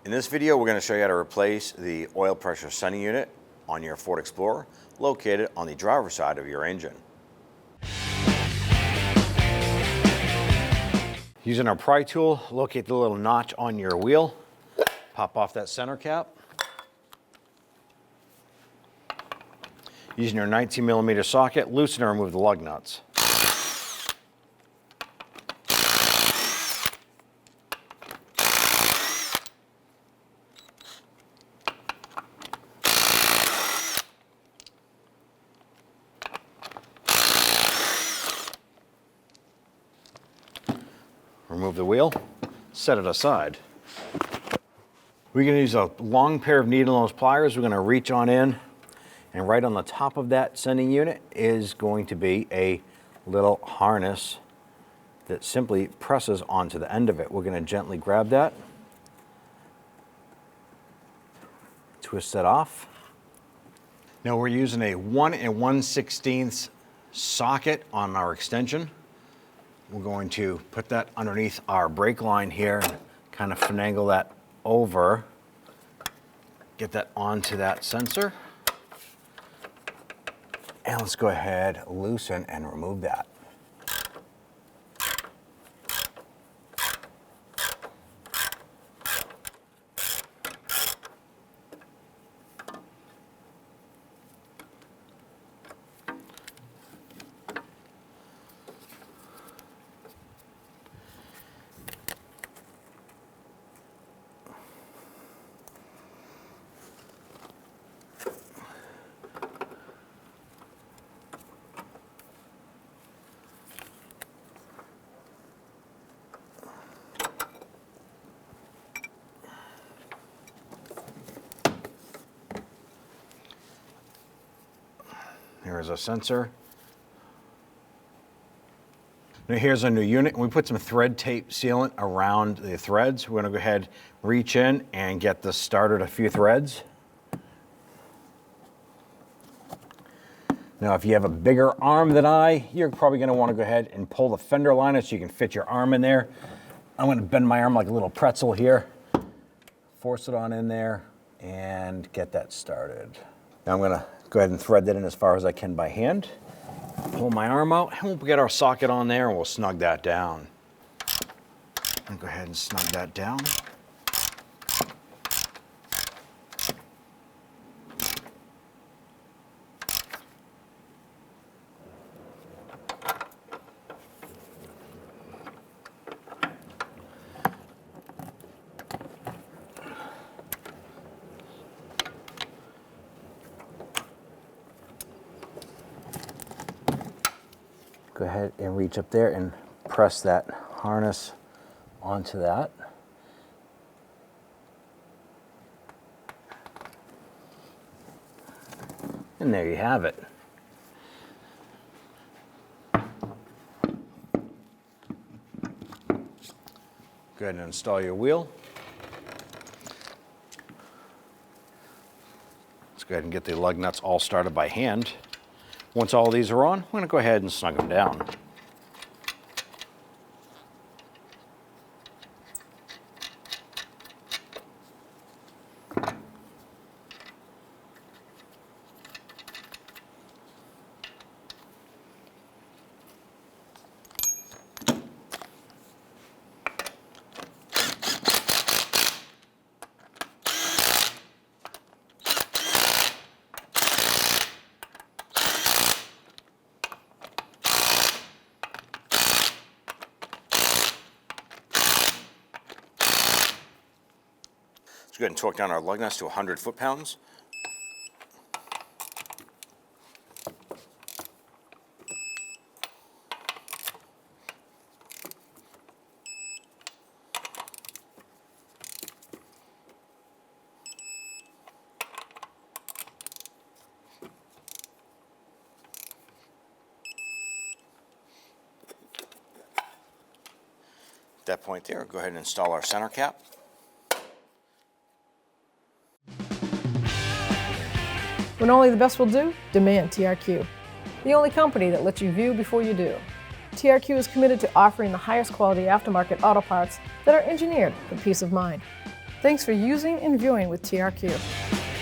In this video, we're going to show you how to replace the oil pressure sending unit on your Ford Explorer located on the driver's side of your engine. Using our pry tool, locate the little notch on your wheel, pop off that center cap. Using your 19mm socket, loosen and remove the lug nuts. Remove the wheel, set it aside. We're going to use a long pair of needle nose pliers. We're going to reach on in, and right on the top of that sending unit is going to be a little harness that simply presses onto the end of it. We're going to gently grab that, twist that off. Now we're using a 1 1/16 socket on our extension. We're going to put that underneath our brake line here and kind of finagle that over, get that onto that sensor. And let's go ahead, loosen and remove that. Here's a sensor. Now here's a new unit. We put some thread tape sealant around the threads. We're going to go ahead, reach in and get this started a few threads. Now if you have a bigger arm than you're probably going to want to go ahead and pull the fender liner so you can fit your arm in there. I'm going to bend my arm like a little pretzel here. Force it on in there and get that started. Now I'm going to go ahead and thread that in as far as I can by hand. Pull my arm out, and we'll get our socket on there and we'll snug that down. And go ahead and snug that down. Go ahead and reach up there and press that harness onto that. And there you have it. Go ahead and install your wheel. Let's go ahead and get the lug nuts all started by hand. Once all these are on, I'm going to go ahead and snug them down. Let's go ahead and torque down our lug nuts to 100 foot-pounds. At that point there, go ahead and install our center cap. When only the best will do, demand TRQ. The only company that lets you view before you do. TRQ is committed to offering the highest quality aftermarket auto parts that are engineered for peace of mind. Thanks for using and viewing with TRQ.